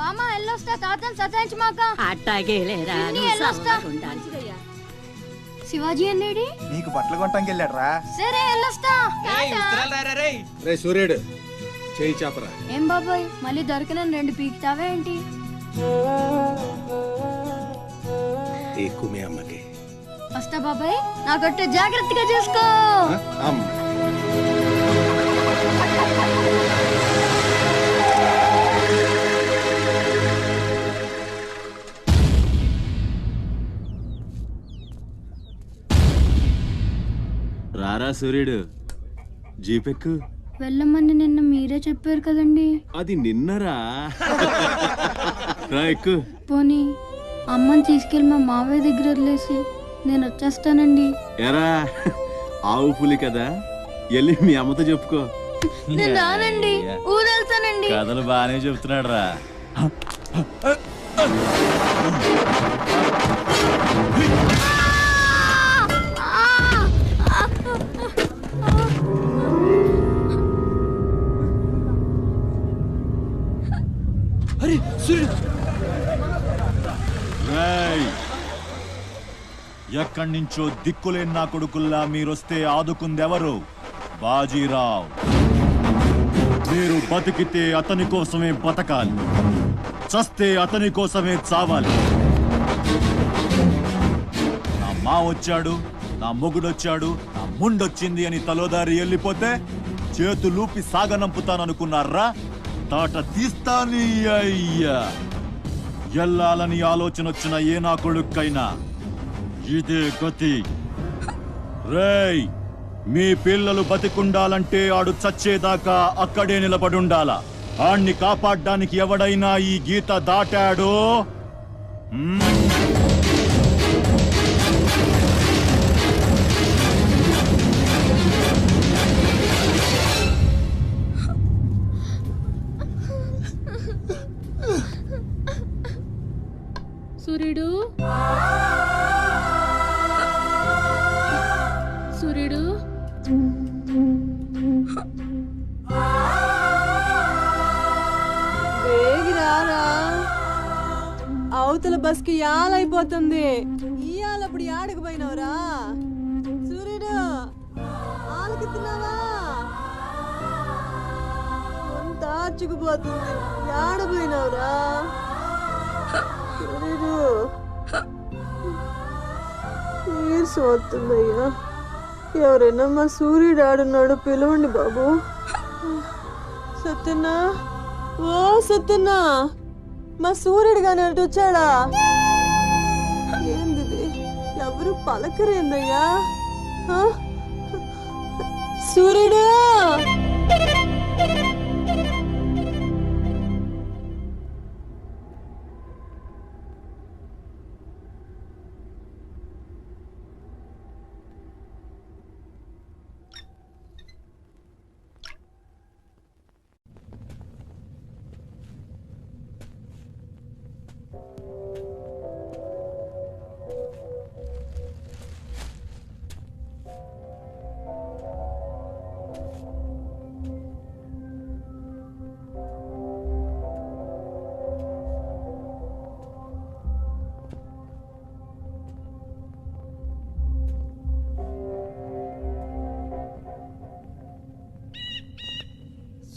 బామ్మ ఎల్లొస్తా తాతను సతాయించమాక. అట్టాగేలేరా ఎల్లొస్తా. శివాజీ అన్నేడి నీకు బట్టలు కొనటానికి వెళ్ళాడు రా. సరే ఎల్లొస్తా. రే సూర్యుడు చేయి చాపరా. ఏం బాబాయ్ మళ్ళీ దొరికిన 2 పీకుతావే ఏంటి? ఎక్కువ మీ అమ్మకి వస్తా బాబాయ్, నా కొట్టు జాగ్రత్తగా చూసుకో. రారా సూర్యుడు, జీపెక్కు. వెళ్ళమని నిన్న మీరే చెప్పారు కదండి. అది నిన్నరా. రా ఎక్కు. పోనీ అమ్మని తీసుకెళ్ళి మా మావయ్య దగ్గర వదిలేసి నేను వచ్చేస్తానండి. ఎరా ఆవు పులి కదా, వెళ్ళి మీ అమ్మతో చెప్పుకో. నేను రానండి, ఊరెళ్తానండి. కథలు బానే చెప్తున్నాడు రా. అరే సూర్యుడు, ఎక్కడి నుంచో దిక్కులేని నా కొడుకుల్లా మీరొస్తే ఆదుకుందెవరు? బాజీరావ్. మీరు బతికితే అతని కోసమే బతకాలి, చస్తే అతని కోసమే చావాలి. నా మా వచ్చాడు, నా మొగుడొచ్చాడు, నా ముండొచ్చింది అని తలోదారి వెళ్ళిపోతే చేతులూపి సాగనంపుతాననుకున్నారా? తాట తీస్తాని అయ్యా. ఎల్లాలని ఆలోచన వచ్చిన ఏ నా కొడుక్కైనా ఇదే గతి. రేయ్, మీ పిల్లలు బతికుండాలంటే ఆడు చచ్చేదాకా అక్కడే నిలబడుండాలా. ఆణ్ణి కాపాడ్డానికి ఎవడైనా ఈ గీత దాటాడో సూర్యుడు, సూర్యుడు, వేగిరారా. అవతల బస్కి యాలైపోతుంది. ఇయాలప్పుడు యాడకు పోయినవరా? సూర్యుడు ఆలకిస్తున్నావా? అంత ఆచుకుపోతుంది. యాడ పోయినవరా సూర్యుడు? నీరసం వస్తుందయ్యా. ఎవరైనా మా సూర్యుడు ఆడున్నాడు, పిలవండి బాబు. సత్యన్నా, ఓ సత్యన్నా, మా సూర్యుడు గాని అటు వచ్చాడా? ఏంది ఎవరు పలకరేందయ్యా? సూర్యుడు,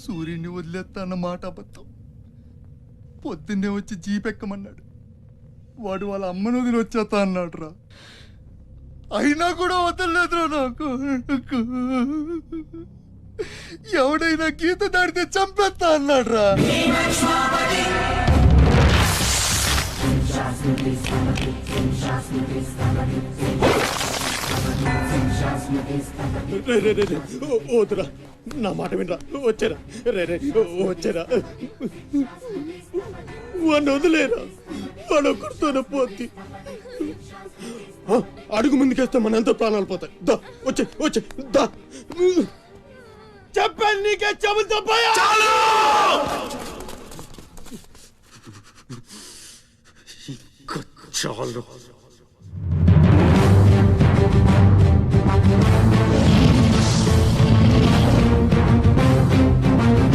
సూర్యుడిని వదిలేస్తా అన్న మాట అబద్ధం. పొద్దున్నే వచ్చి జీపెక్కమన్నాడు. వాడు వాళ్ళ అమ్మను వదిలి వచ్చేస్తా అన్నాడు రా. అయినా కూడా వదలలేదురా నాకు. ఎవడైనా గీత దాడితే చంపేస్తా అన్నాడు రా. వద్దురా, నా మాట వినరా. వచ్చారా రే, వచ్చారా. వాడిని వదిలేరా, వాడు ఒక్కడితోనే పోద్ది. అడుగు ముందుకేస్తే మన ఎంతో ప్రాణాలు పోతాయి. దా వచ్చే వచ్చే దా. చెప్పాను నీకే, చెబుతా పోయా. చాలు.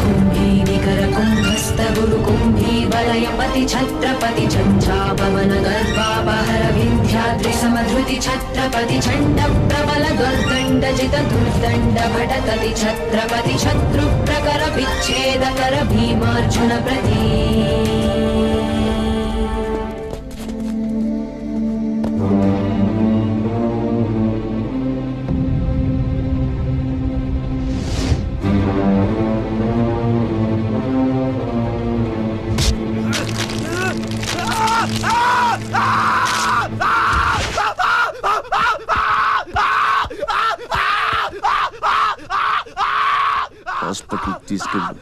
కుంభీనికర కుంభస్థ గురు కుంభీబల प्रलयपति छत्रपति छञ्चापवन गर्भापहर विन्ध्याद्रि समधृति छत्रपति चण्ड प्रबल दुर्दण्ड जित दुर्दण्ड भटकति छत्रपति शत्रु प्रकर विच्छेदकर भीमार्जुन प्रति హాస్పిటల్ తీసుకెళ్ళు.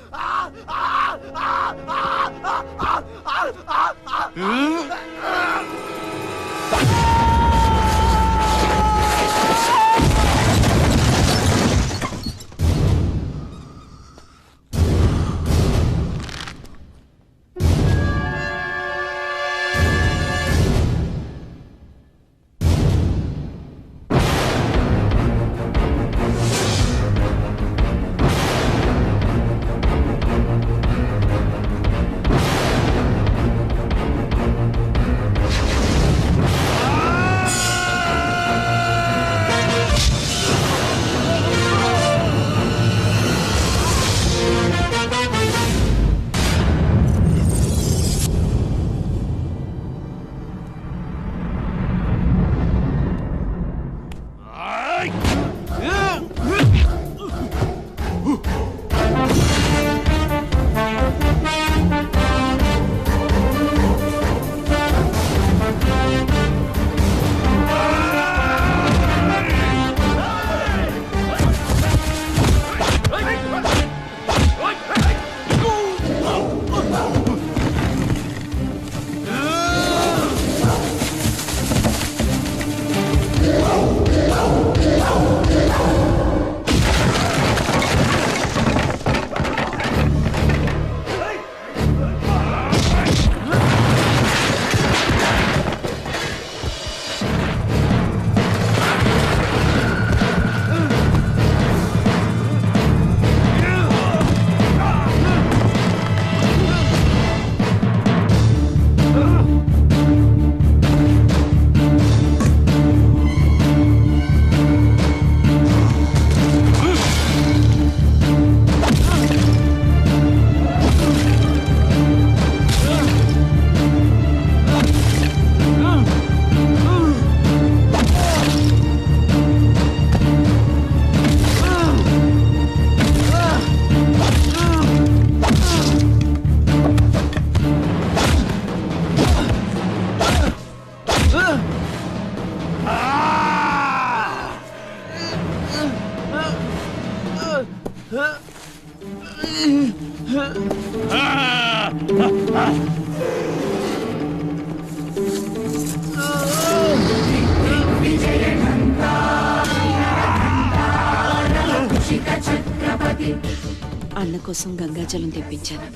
అన్న కోసం గంగాజలం తెప్పించాను.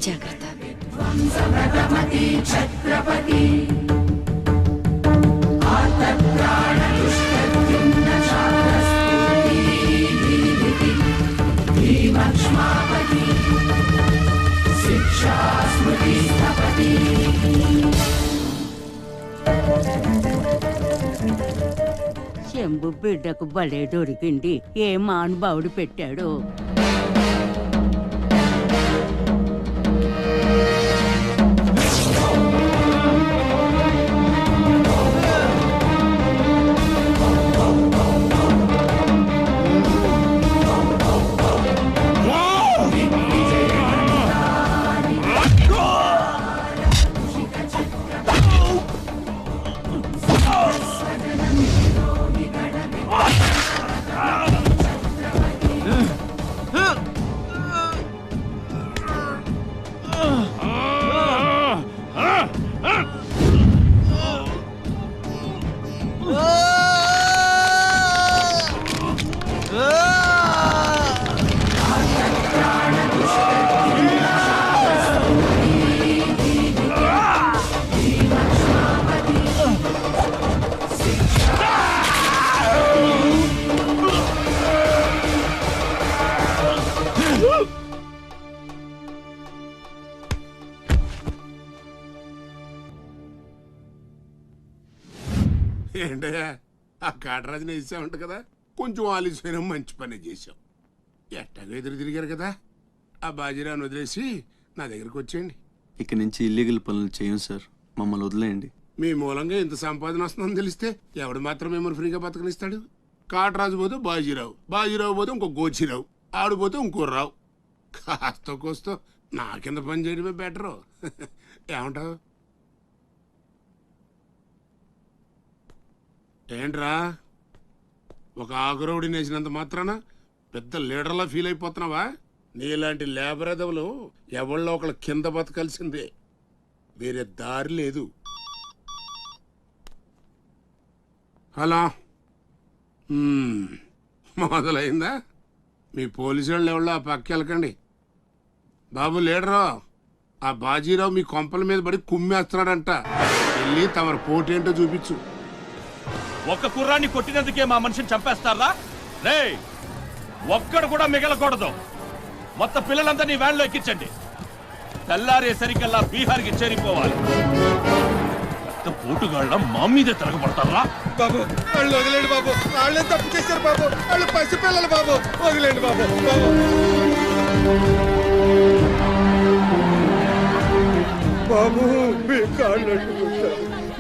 జాగ్రత్త. శంభు బిడ్డకు బలే దొరికింది. ఏ మానుభావుడు పెట్టాడు. ఏంటయ్యా ఆ కాటరాజుని వేసామంట కదా, కొంచెం ఆలస్యమైన మంచి పని చేసాం. ఎట్టాగో ఎదురు తిరిగారు కదా, ఆ బాజీరావుని వదిలేసి నా దగ్గరికి వచ్చేయండి. ఇక నుంచి ఇల్లీగల్ పనులు చేయం సార్, మమ్మల్ని వదిలేయండి. మీ మూలంగా ఇంత సంపాదన వస్తుందని తెలిస్తే ఎవడు మాత్రం మిమ్మల్ని ఫ్రీగా బతకనిస్తాడు? కాటరాజు పోతే బాజీరావు, బాజీరావు పోతే ఇంకో గోచిరావు, ఆడు పోతే ఇంకో రావు. కాస్త కోస్తో నా కింద పని చేయడమే బెటరు. ఏమంటావు? ఏంట్రా ఒక ఆకురవుడిని వేసినంత మాత్రాన పెద్ద లీడర్లా ఫీల్ అయిపోతున్నావా? నీలాంటి లేబర్ ఎదవలు ఎవళ్ళో ఒకళ్ళ కింద బతకాల్సిందే, వేరే దారి లేదు. హలో, మొదలైందా? మీ పోలీసు వాళ్ళు ఎవరో ఆ పక్క వెళ్ళకండి. బాబు లీడరు, ఆ బాజీరావు మీ కొంపల మీద పడి కుమ్మేస్తున్నాడంట, వెళ్ళి తమరు పోటేంటో చూపించు. ఒక్క కుర్రాన్ని కొట్టినందుకే మా మనిషిని చంపేస్తారా? రే, ఒక్కడు కూడా మిగలకూడదు. మొత్తం పిల్లలందరినీ వ్యాన్లో ఎక్కించండి. తెల్లారేసరికల్లా బీహార్కి చేరిపోవాలి. పోటుగాళ్ళ మా మీదే తిరగబడతారా? బాబు వాళ్ళు వదిలేండి బాబు, వాళ్ళే తప్పు చేశారు బాబు, వాళ్ళు పసిపిల్లలు బాబు, వదిలేండి బాబు. బాబు మీ కాళ్ళు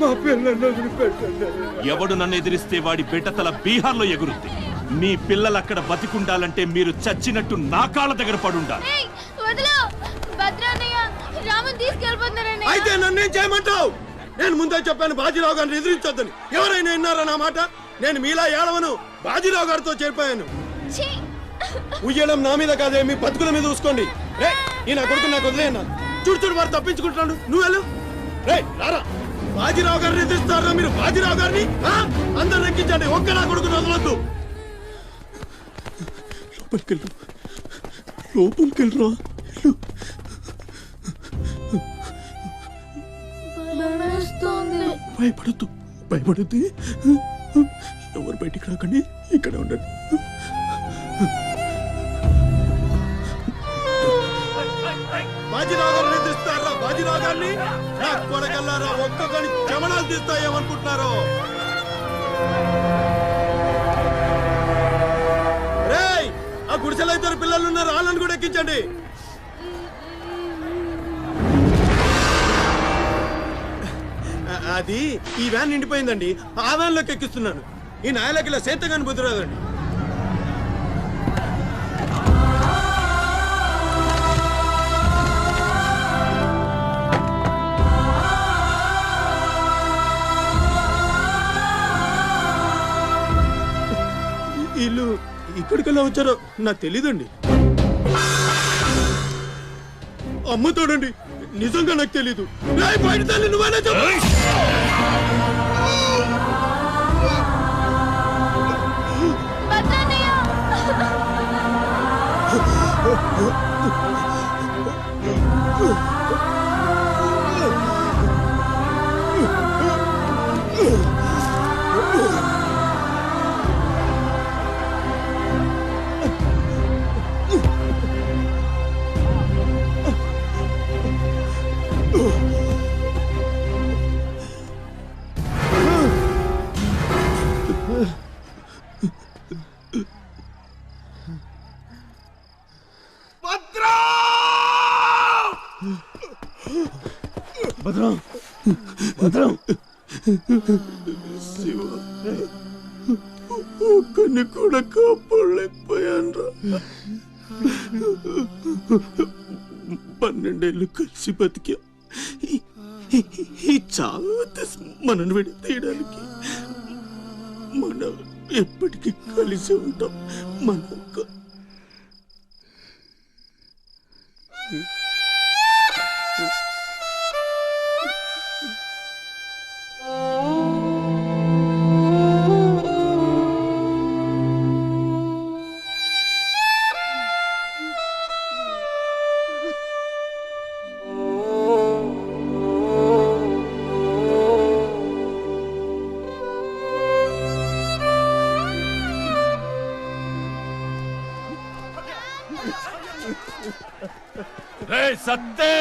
మా పిల్లల్ని వదిలిపెట్టండి. ఎవడు నన్ను ఎదిరిస్తే వాడి బిడ్డతల బీహార్లో ఎగురుద్ది. మీ పిల్లలు అక్కడ బతికుండాలంటే మీరు చచ్చినట్టు నా కాళ్ళ దగ్గర పడుండాలి. అయితే నన్నేం చేయమంటావు? నేను ముందే చెప్పాను బాజీరావు గారిని ఎదిరించొద్దని. ఎవరైనా విన్నారా నా మాట? నేను మీలా ఏడవను, బాజీరావు గారితో చేరిపోయాను. ఉయ్యడం నా మీద కాదే, మీ బతుకుల మీద చూసుకోండి. ఈ నా కొడుకు నాకు వదిలేయన్నా. చూడు చూడు వారు తప్పించుకుంటున్నాడు, నువ్వు వెళ్ళు. రే రారా, బాజీరావు గారిని ఎదిరిస్తారా మీరు? బాజీరావు గారిని అందరు ఎక్కించండి, ఒక్క నా కొడుకుని వదలొద్దు. లోపలికెళ్ళరా. భయపడద్దు, భయపడద్దు. ఎవరు బయటికి రాకండి, ఇక్కడ ఉండండి. బాజీరావు గారిని తీస్తారా? బాజీరావు గారిని నా కొడగల్లారా, ఒక్కొక్కని జమనాలు తీస్తాయేమనుకుంటున్నారు? రేయ్, ఆ గుడిసెలో ఇద్దరు పిల్లలు ఉన్నారు, వాళ్ళని కూడా ఎక్కించండి. అది ఈ వ్యాన్ నిండిపోయిందండి, ఆ వ్యాన్ లోకి ఎక్కిస్తున్నాను. ఈ నాయలకి ఇలా సేతగాని బుద్ధి రాదండి. వీళ్ళు ఇక్కడికెళ్ళా వచ్చారో నాకు తెలీదండి. అమ్మ తోడండి, నిజంగా నాకు తెలీదు. బయట తల్లి నువ్వైనా చెప్పు. భద్రం, భద్రం, శివ, ఒక్కని కూడా కాపాడలేకపోయాను. 12 ఏళ్ళు కలిసి బతికా. ఈ చావు మనను విడి తీయడానికి మనం ఎప్పటికీ కలిసి ఉంటాం. మనకు సత్తే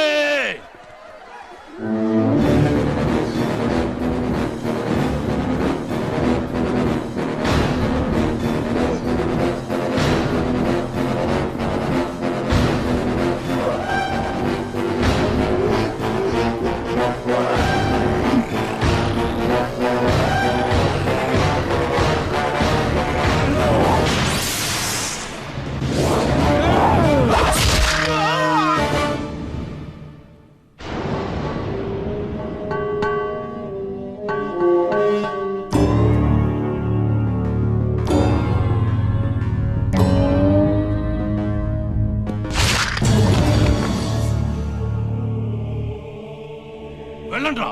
వెళ్ళండ్రా.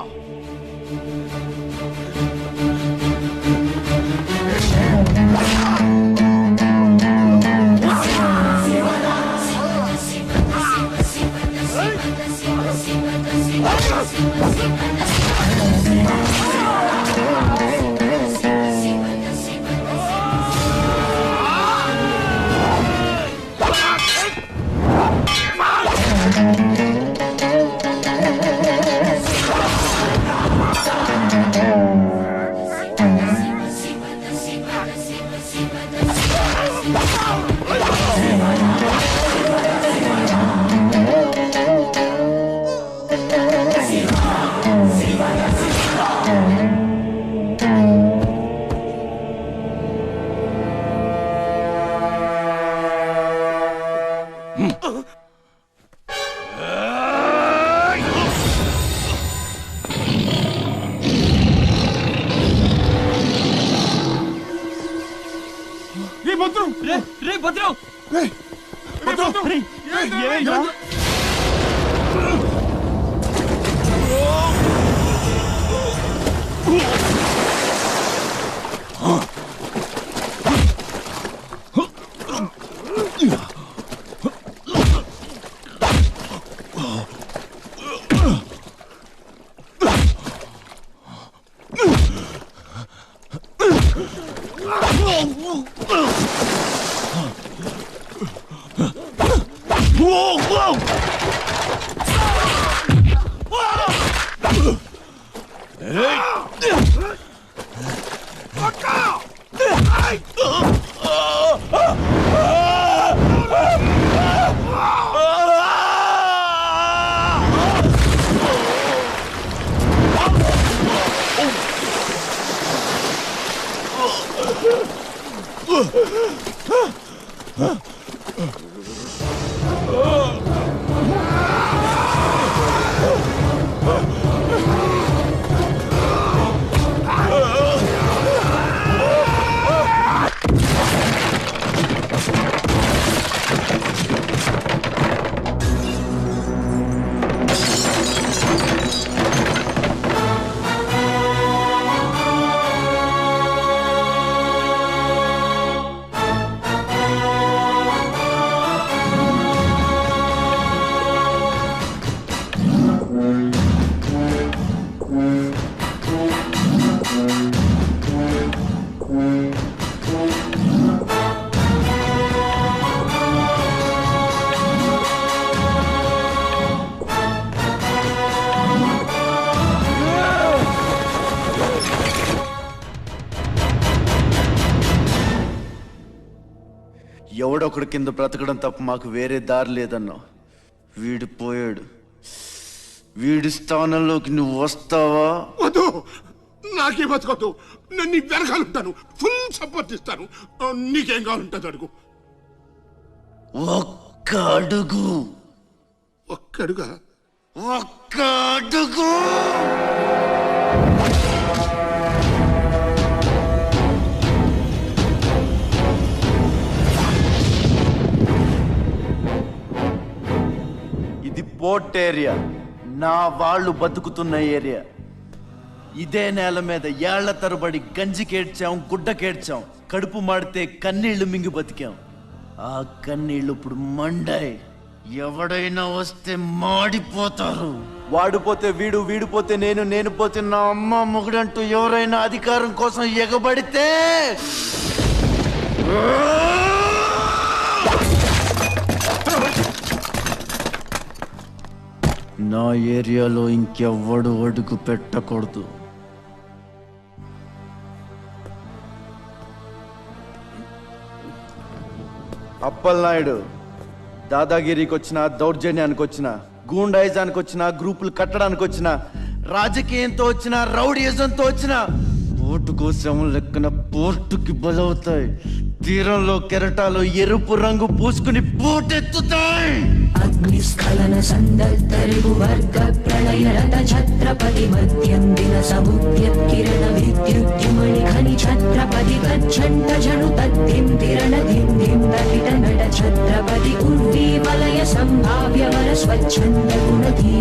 ఎవడొకడు కింద బ్రతకడం తప్ప మాకు వేరే దారి లేదన్నా. వీడు పోయాడు. వీడి స్థానంలోకి నువ్వు వస్తావా? వద్దు, నాకే బతకొద్దు. నేను నీ వెనకాలంటాను, ఫుల్ సపోర్ట్ ఇస్తాను. నీకేం కావాలంటుంది అడుగు. ఒక్క అడుగు. ఒక్క అడుగా? ఒక్క అడుగు. ఇది పోర్ట్ ఏరియా, నా వాళ్ళు బతుకుతున్న ఏరియా. ఇదే నేల మీద ఏళ్ల తరబడి గంజికేడ్చాం, గుడ్డకేడ్చాం, కడుపు మాడితే కన్నీళ్లు మింగి బతికాం. ఆ కన్నీళ్లు ఇప్పుడు మండాయి. ఎవడైనా వస్తే మాడిపోతారు. వాడిపోతే వీడు, వీడిపోతే నేను, నేను పోతే నా అమ్మ మొగుడంటూ ఎవరైనా అధికారం కోసం ఎగబడితే నా ఏరియాలో ఇంకెవ్వడు అడుగు పెట్టకూడదు. అప్పలనాయుడు దాదాగిరికి వచ్చినా, దౌర్జన్యానికి వచ్చినా, గూండాయిజానికి వచ్చినా, గ్రూపులు కట్టడానికి వచ్చినా, రాజకీయంతో వచ్చినా, రౌడీయిజంతో వచ్చినా ఓటు కోసం లెక్కన పోర్టుకి బలవుతాయి. తీరంలో కెరటాలు ఎరుపు రంగు పూసుకుని పోటెత్తుతాయి. అగ్నిస్ఖలన సందర్తరిగు వర్గ ప్రళయ రథ ఛత్రపతి మధ్యం దిన సముద్యత్కిరణ విద్యుద్యుమణి ఖని ఛత్రపతి గచ్చంట జను తద్దిం తిరణ ధిం ధిం తటిట నట ఛత్రపతి ఉర్వీ వలయ సంభావ్య వర స్వచ్ఛంద గుణధీ.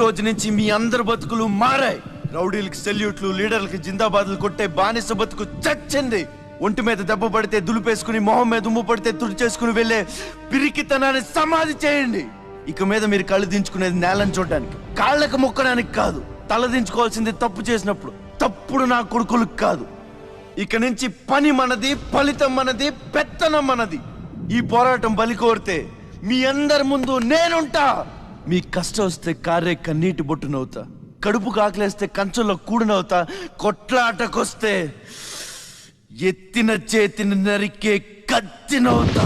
రోజు నుంచి మీ అందరి బతుకులు మారాయి. రౌడీలకి సెల్యూట్లు, లీడర్లకి జిందాబాద్లు కొట్టే బానిస బతుకు చచ్చింది. ఒంటి మీద దెబ్బ పడితే దులిపేసుకుని, మొహం మీద ఉమ్ము పడితే తుడిచేసుకుని వెళ్ళే పిరికితనాన్ని సమాధి చేయండి. ఇక మీద మీరు కళ్ళు దించుకునేది నేలను చూడడానికి, కాళ్ళకు మొక్కడానికి కాదు. తల దించుకోవాల్సింది తప్పు చేసినప్పుడు. తప్పుడు నా కొడుకులకు కాదు. ఇక నుంచి పని మనది, ఫలితం మనది, పెత్తనం మనది. ఈ పోరాటం బలి కోరితే మీ అందరి ముందు నేనుంటా. మీ కష్టం వస్తే కారే కన్నీటి బొట్టునవుతా, కడుపు కాకలేస్తే కంచంలో కూడినవుతా, కొట్లాటకొస్తే ఎత్తిన చేతిని నరికే కత్తినవుతా.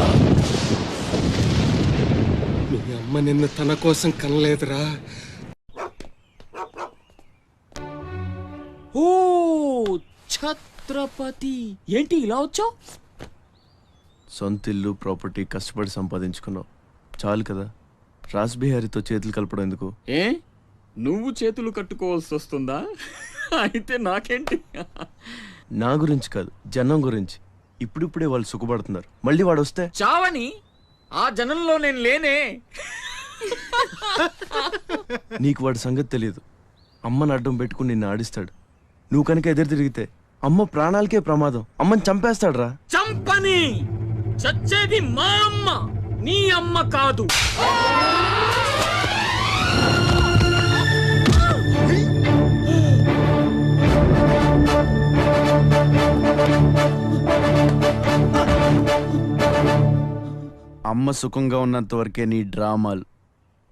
మీ అమ్మ నిన్ను తన కోసం కనలేదురా. ఓ ఛత్రపతి, ఏంటి ఇలా వచ్చావు? సొంత ఇల్లు, ప్రాపర్టీ కష్టపడి సంపాదించుకున్నావు, చాలు కదా. రాస్బిహారీతో చేతులు కలపడం ఎందుకు? ఏ నువ్వు చేతులు కట్టుకోవాల్సి వస్తుందా? అయితే నాకేంటి? నా గురించి కాదు, జనం గురించి. ఇప్పుడిప్పుడే వాళ్ళు సుఖపడుతున్నారు, మళ్ళీ వాడు వస్తే చావని ఆ జనంలో నేను లేనే. నీకు వాడి సంగతి తెలియదు. అమ్మని అడ్డం పెట్టుకుని నిన్ను ఆడిస్తాడు. నువ్వు కనుక ఎదురు తిరిగితే అమ్మ ప్రాణాలకే ప్రమాదం. అమ్మని చంపేస్తాడు రా. చంపని, చచ్చేది మా అమ్మ, నీ అమ్మ కాదు. అమ్మ సుఖంగా ఉన్నంత వరకే నీ డ్రామాలు.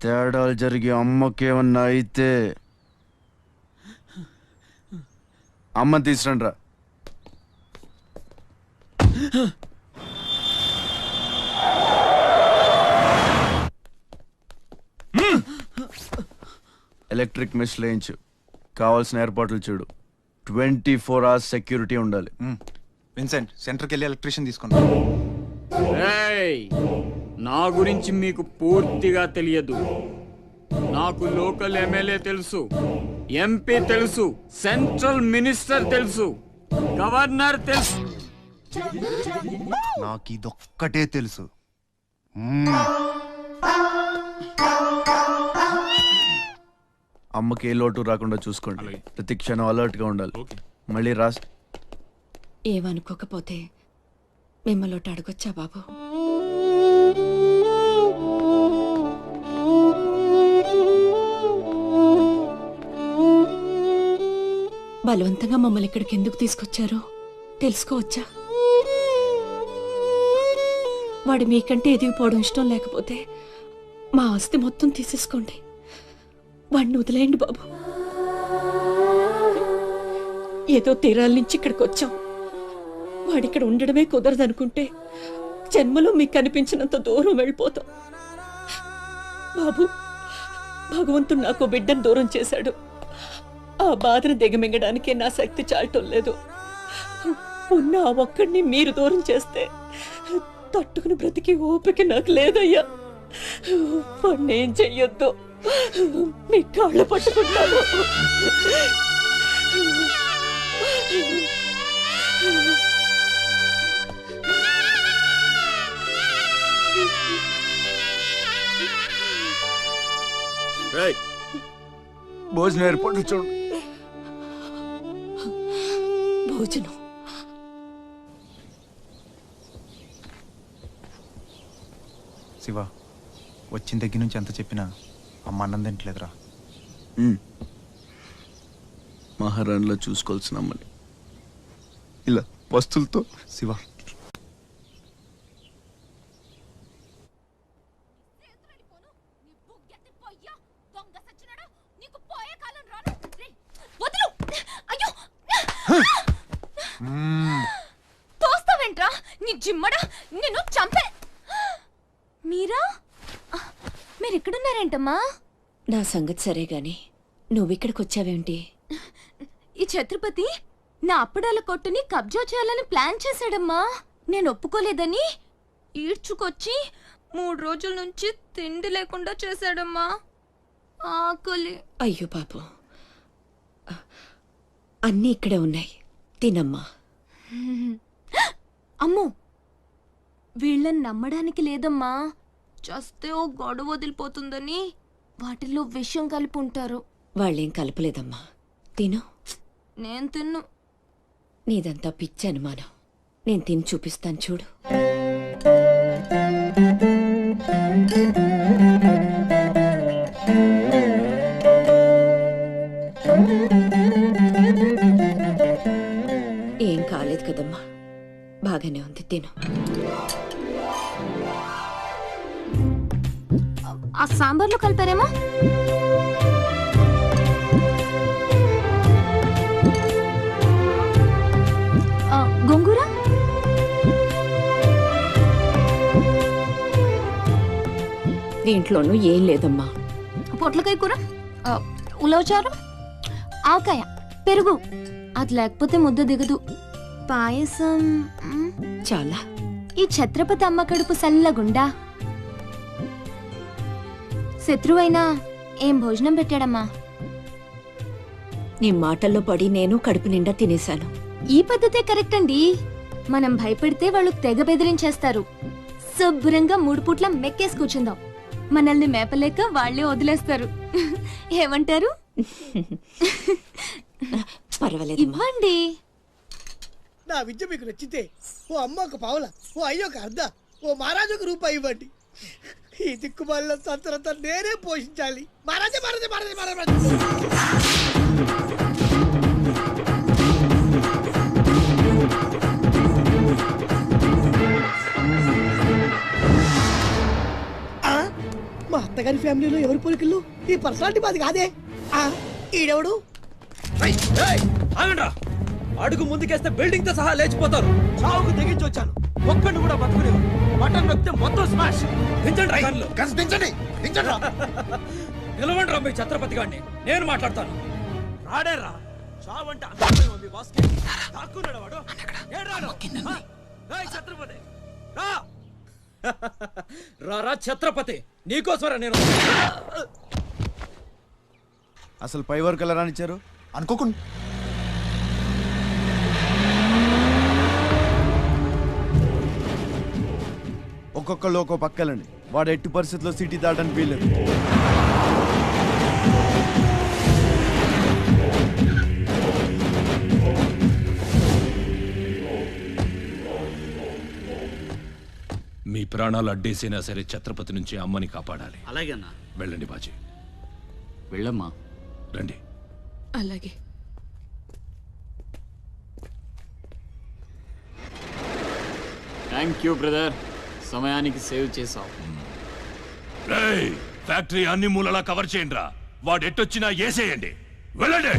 తేడాలు జరిగి అమ్మకేమన్నా అయితే అమ్మని తీసురండి రా. ఎలక్ట్రిక్ మెష్ లేయించు, కావాల్సిన ఏర్పాట్లు చూడు. 24 hours సెక్యూరిటీ ఉండాలి. విన్సెంట్, సెంటర్కి వెళ్ళి ఎలక్ట్రీషియన్ తీసుకున్నా. ఏయ్, నా గురించి మీకు పూర్తిగా తెలియదు. నాకు లోకల్ ఎమ్మెల్యే తెలుసు, ఎంపీ తెలుసు, సెంట్రల్ మినిస్టర్ తెలుసు, గవర్నర్ తెలుసు. నాకు ఇదొక్కటే తెలుసు. అమ్మకి ఏ లోటు రాకుండా చూసుకోండి. ప్రతి క్షణం అలర్ట్ గా ఉండాలి. మళ్ళీ రాస్ ఏమనుకోకపోతే మిమ్మల్ని అడగొచ్చా బాబు? బలవంతంగా మమ్మల్ని ఇక్కడికి ఎందుకు తీసుకొచ్చారో తెలుసుకోవచ్చా? వాడు మీకంటే ఎదిగిపోవడం ఇష్టం లేకపోతే మా ఆస్తి మొత్తం తీసేసుకోండి. వాడిని వదిలేయండి బాబు. ఏదో తీరాల నుంచి ఇక్కడికి వచ్చాం. వాడిక్కడ ఉండడమే కుదరదనుకుంటే జన్మలో మీకు కనిపించినంత దూరం వెళ్ళిపోతాం. బాబు, భగవంతుడు నాకు బిడ్డను దూరం చేశాడు. ఆ బాధను దిగమింగడానికే నా శక్తి చాలటం లేదు. ఉన్న ఆ ఒక్కడిని మీరు దూరం చేస్తే తట్టుకుని బ్రతికి ఓపిక నాకు లేదయ్యా. వాణ్ణేం చెయ్యొద్దు, మీ కాళ్ళు పట్టుకుంటాను. భోజనం ఏర్పాట్లు చూడు. భోజనం శివ, వచ్చిన దగ్గర నుంచి ఎంత చెప్పినా అమ్మ అన్నం తింటలేదురా. మహారాణిలో చూసుకోవాల్సిన అమ్మని ఇలా పస్తులతో. శివ, తోస్తావేంట్రా నీ జిమ్మడా, నిన్ను చంపే. మీరిక్కడున్నారేంటమ్మా? నా సంగతి సరే గాని నువ్విక్కడికి వచ్చావేంటి? ఈ ఛత్రపతి నా అప్పడాల కొట్టుని కబ్జా చేయాలని ప్లాన్ చేశాడమ్మా. నేను ఒప్పుకోలేదని ఈడ్చుకొచ్చి 3 రోజుల నుంచి తిండి లేకుండా చేశాడమ్మా. ఆకలి. అయ్యో పాపం, అన్నీ ఇక్కడే ఉన్నాయి, తినమ్మా. అమ్మో, వీళ్ళని నమ్మడానికి లేదమ్మా. చస్తే ఓ గొడవ వదిలిపోతుందని వాటిల్లో విషయం కలిపి ఉంటారు. వాళ్ళేం కలపలేదమ్మా. తిను. నేను తిన్ను. నీదంతా పిచ్చి అనుమానం. నేను తిని చూపిస్తాను చూడు. ఏం కాలేదు కదమ్మా, బాగానే ఉంది. తిను. ఆ సాంబార్లో కలిపారేమో. గోంగూర దీంట్లోనూ ఏం లేదమ్మా. పొట్లకాయ కూర, ఉలవచారు, ఆవకాయ, పెరుగు. అది లేకపోతే ముద్ద దిగదు. పాయసం చాలా. ఈ ఛత్రపతి అమ్మ కడుపు సల్లగుండా. శత్రువైనా ఏం భోజనం పెట్టాడమ్మా. నీ మాటల్లో పడి నేను కడుపు నిండా తినేశాను. ఈ పద్ధతే కరెక్ట్ అండి. మనం భయపెడితే వాళ్ళు తెగ బెదిరించేస్తారు. శుభ్రంగా 3 పూట్ల మెక్కేసి కూర్చుందాం. మనల్ని మేపలేక వాళ్లే వదిలేస్తారు. ఏమంటారు? పర్వాలేదు, ఇవ్వండి. నా విద్య మీకు నచ్చితే ఓ అమ్మ ఒక పావుల, ఓ అయ్య ఒక అర్ధ, ఓ మహారాజు ఒక రూపాయి ఇవ్వండి. ఈ దిక్కుమాలిన సంతరంతా నేనే పోషించాలి. మహారాజా మహారాజా మహారాజా మహారాజా. మా అత్తగారి ఫ్యామిలీలో ఎవరి పోలికలు? ఈ పర్సనాలిటీ మాది కాదే. ఈడెవడు? అడుగు ముందుకేస్తే బిల్డింగ్ తో సహా లేచిపోతారు. చావుకు తెగించి వచ్చాను. ఒక్కడిని కూడా బతుకునేవు. బటన్ నొక్కితే మొత్తం స్మాష్. దించండి. నిలవండి రా మీ ఛత్రపతి గారిని. నేను మాట్లాడతాను. రాడేరా. చావంటే అందమైన ఉంది బాస్కి. దాక్కున్నాడు వాడు. ఏడ్రాడు. ఏయ్ ఛత్రపతి రా. రా ఛత్రపతి, నీకోసరా నేను. అసలు పై వరకు ఎలా రానిచ్చారు అనుకోకుండా. ఒక్కొక్కళ్ళు ఒక్కో పక్కలండి. వాడు ఎట్టి పరిస్థితుల్లో సిటీ దాటని వీల్లేదు. మీ ప్రాణాలు అడ్డేసినా సరే ఛత్రపతి నుంచి అమ్మని కాపాడాలి. అలాగే అన్నా. వెళ్ళండి బాజీ. వెళ్ళమ్మా. రండి. అలాగే. థ్యాంక్ యూ బ్రదర్, సమయానికి సేవ్ చేసావు. ఫ్యాక్టరీ అన్ని మూలలా కవర్ చేయండి రా. వాడు ఎట్టొచ్చినా ఏసేయండి. వెళ్ళండి.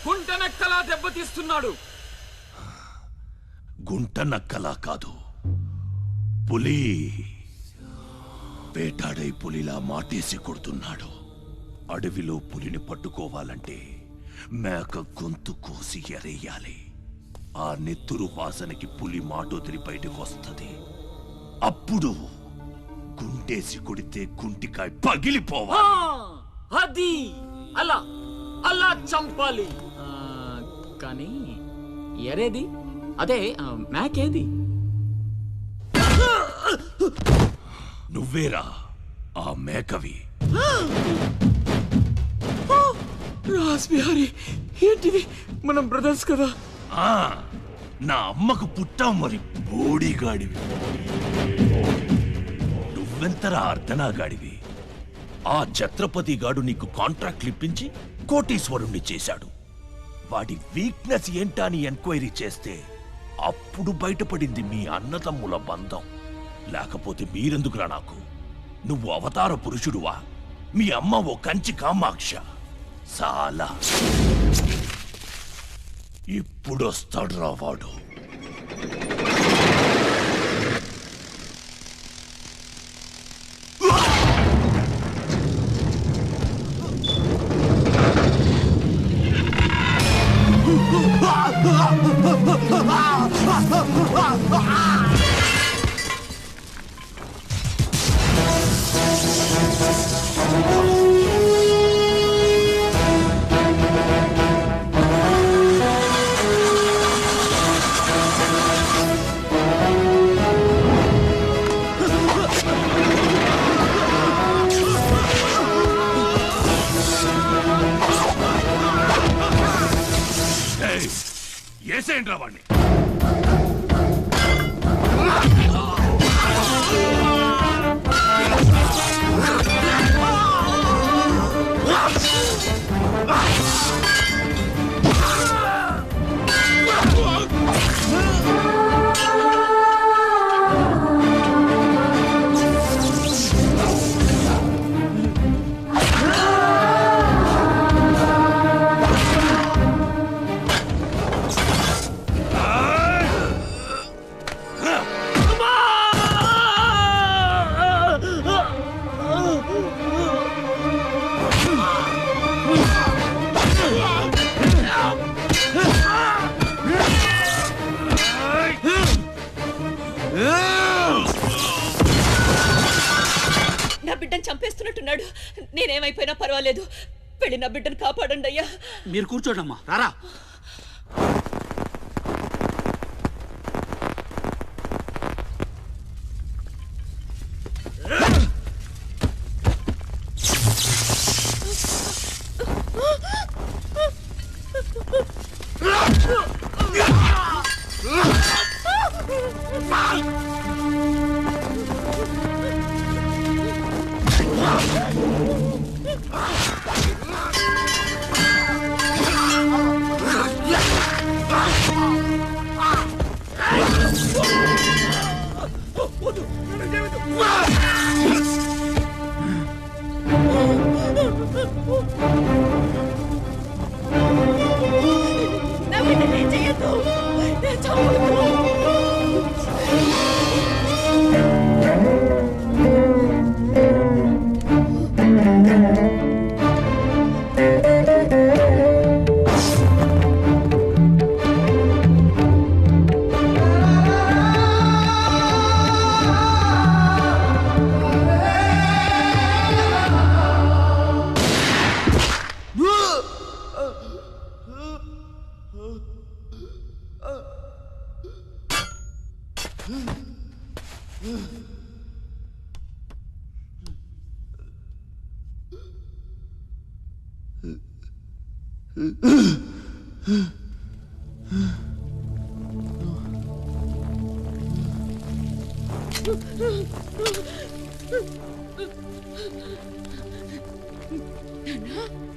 గుంటనక్కలా దెబ్బతీస్తున్నాడు. గుంట నక్కలా కాదు, పులి. వేటాడై పులిలా మాటేసి కొడుతున్నాడు. అడవిలో పులిని పట్టుకోవాలంటే మేక గొంతు కోసి ఎరేయాలి. ఆ నెత్తురు వాసనకి పులి మాటొదిలి బయటకు వస్తుంది. అప్పుడు గుంటేసి కొడితే గుంటికాయ పగిలిపోవాలి. అది అలా అలా చంపాలి. కానీ ఎరేది? అదే మేకేది? నువ్వేరా ఆ మేకవి. రాస్ బిహారీ, ఏంటిది? మనం బ్రదర్స్ కదా. నా అమ్మకు పుట్టాం మరి బోడిగాడివి. నువ్వెంతరా అర్ధనాగాడివి. ఆ ఛత్రపతి గాడు నీకు కాంట్రాక్ట్లు ఇప్పించి కోటీశ్వరుణ్ణి చేశాడు. వాడి వీక్నెస్ ఏంటా అని ఎంక్వైరీ చేస్తే అప్పుడు బయటపడింది మీ అన్నదమ్ముల బంధం. లేకపోతే మీరెందుకురా నాకు? నువ్వు అవతార పురుషుడువా? మీ అమ్మ ఓ కంచి కామాక్ష చాలా. ఇప్పుడొస్తాడు రా వాడు. ఏసేంట్రా వాడిని. నా బిడ్డను చంపేస్తున్నట్టున్నాడు. నేనేమైపోయినా పర్వాలేదు, వెళ్ళి నా బిడ్డను కాపాడండి అయ్యా. మీరు కూర్చోండమ్మా. రారా. నా బిడ్డని చెయ్యొద్దు, చంపొద్దు.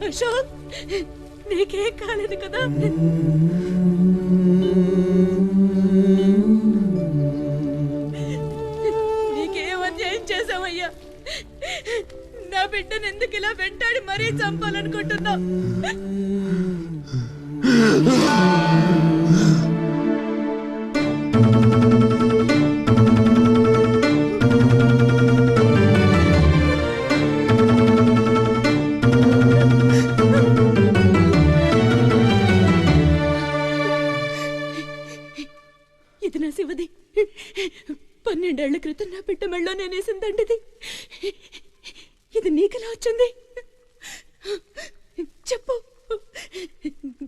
అశోక్, నీకేం కాలేదు కదా? నీకేం అన్యాయం చేసావయ్యా? నా బిడ్డను ఎందుకు ఇలా వెంటాడి మరీ చంపాలనుకుంటున్నావు? ఇది నా శివది. 12 ఏళ్ల క్రితం నా బిడ్డ మెళ్ళో నేనేసిందండిది. ఇది నీకెలా వచ్చింది? చెప్పు,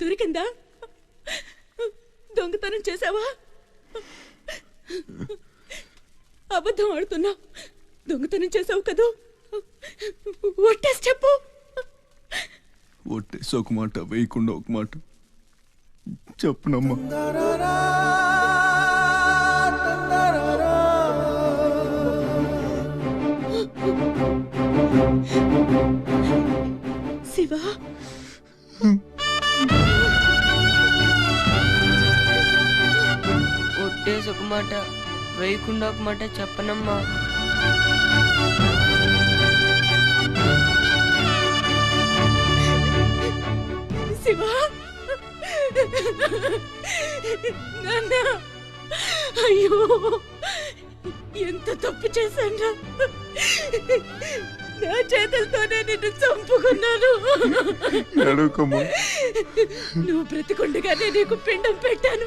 దొరికిందా? దొంగతనం చేసావా? అబద్ధం ఆడుతున్నావు. దొంగతనం చేసావు కదూ? ఒట్టేసి చెప్పు. ఒట్టేసి ఒక మాట, వేయకుండా ఒక మాట చెప్పునమ్మా. శివ, ఒట్టేసి ఒక మాట, వేయకుండా ఒక మాట చెప్పనమ్మా. నాన్న అయ్యో ఎంత తప్పు చేశాను. నా చేతులతోనే నిన్ను చంపుకున్నాను. నువ్వు బ్రతికుండగానే నీకు పిండం పెట్టాను.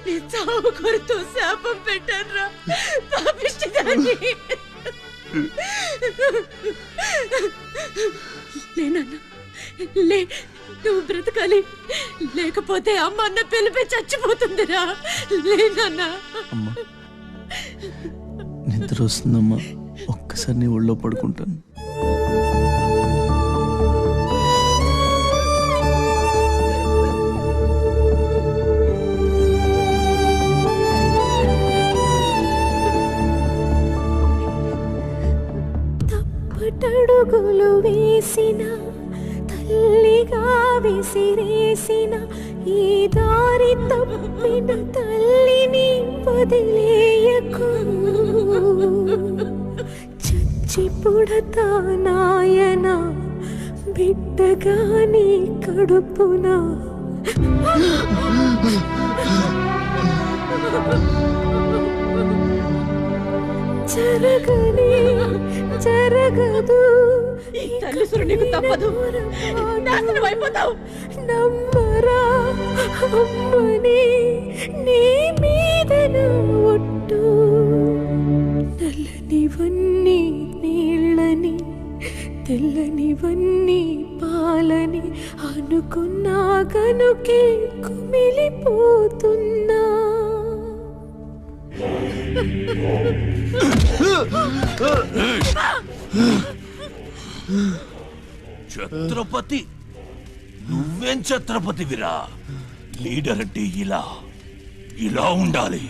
నీ చావు కొరతో శాపం పెట్టాను రా పాపిష్టిదాన్ని. లేనన్నా లే, నువ్వు బ్రతకాలి. లేకపోతే అమ్మ అన్న పిలిపి చచ్చిపోతుందిరా. లేనన్నా. నిద్ర వస్తుందమ్మా, ఒక్కసారి నీ ఒళ్ళో పడుకుంటాను. తప్పటడుగులు వేసిన తల్లిగా విసిరేసిన ఈ దారి తప్పిన తల్లిని వదిలేయకు. చచ్చి పుడతా నాయన బిడ్డగా నీ కడుపున. జరగని జరగదు ఈ తల్లిసురు నీకు తప్పదు. నాశనం అయిపోతావు. నమ్మరా అమ్మని నీ మీద ఒట్టు. నల్లనివన్నీ నీళ్ళని తెల్లనివన్నీ పాలని అనుకున్నా కనుకే కుమిలిపోతున్నా. ఛత్రపతి, నువ్వేం ఛత్రపతివిరా? లీడర్ అంటే ఇలా ఉండాలి.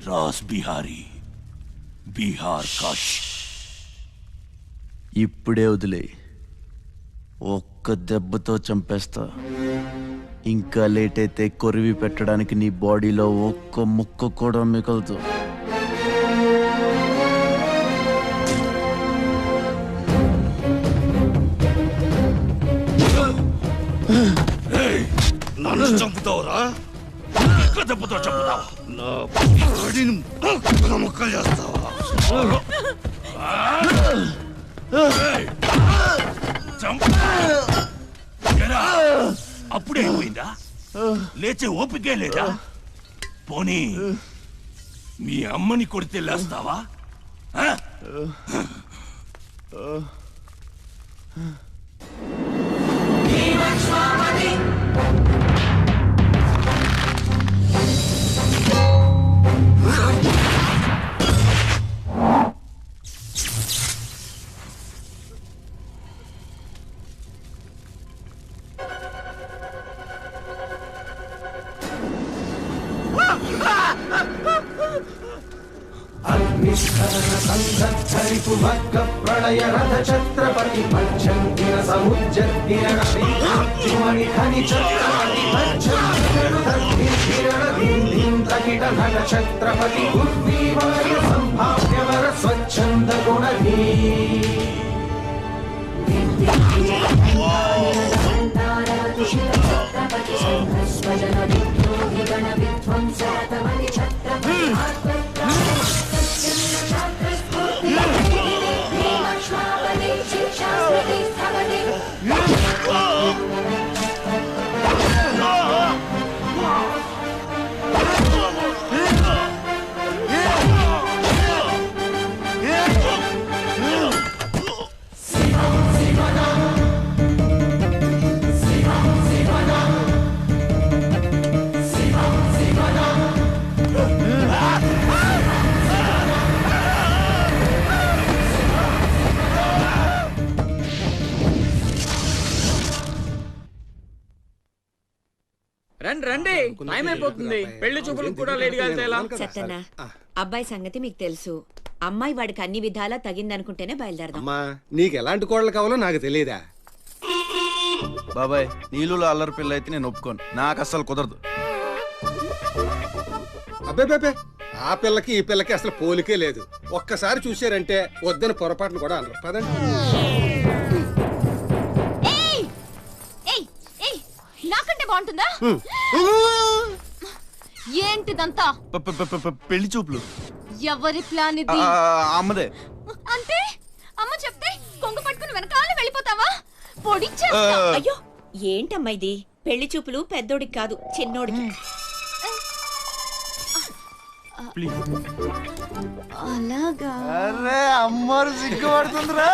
రాస్ బిహారీ, బీహార్ కాష్. ఇప్పుడే వదిలే, ఒక్క దెబ్బతో చంపేస్తా. ఇంకా లేట్ అయితే కొరివి పెట్టడానికి నీ బాడీలో ఒక్క ముక్క కూడా మిగలదు. నన్ను చంపుతావురా? దెబ్బతో చంపుతావా? నా బాడీని ముక్కలు చేస్తావా? అప్పుడే అయిపోయిందా? లేచే ఓపికే లేదా? పోనీ మీ అమ్మని కొడితే లేస్తావా? సంధరిపువర్గ ప్రళయ రథ ఛత్రపతి మధ్యంతిన సముజ్జత్తిరణి ఖని ఛత్రపతి తకిట నట ఛత్రపతి ఉర్వీవాయ సంభావ్యవర స్వచ్ఛంద గుణధీ. ఛత్రపతి సంఘస్వజన విద్రోహి గణ విధ్వంసరతమని ఛత్రపతి రండి, టైం అయిపోతుంది. పెళ్లి చూపులు కూడా లేట్ గా సత్తన్న, అబ్బాయి సంగతి మీకు తెలుసు. అమ్మాయి వాడికి అన్ని విధాలా తగిందనుకుంటేనే బయలుదేరదాం. అమ్మా, నీకు ఎలాంటి కోడలు కావాలో నాకు తెలియదా? బాబాయ్, నీళ్ళలో అల్లరి పిల్ల అయితే నేను ఒప్పుకోను. నాకు అస్సలు కుదరదు. అబ్బే, ఆ పిల్లకి ఈ పిల్లకి అసలు పోలికే లేదు. ఒక్కసారి చూసారంటే వద్దని పొరపాటును కూడా అనరు. పదండి. నాకంటే బాగుంటుందా? ఏంటిదంతా? పెళ్లి చూపులు. ఎవరి ప్లాన్ ఇది? అమ్మదే. అంటే అమ్మ చెప్తే కొంగు పట్టుకుని వెనకాల వెళ్ళిపోతావా? అయ్యో ఏంటమ్మా ఇది? పెళ్లి చూపులు పెద్దోడికి కాదు, చిన్నోడికి. అలాగా? అరే అమ్మారు సిగ్గుపడుతుందిరా.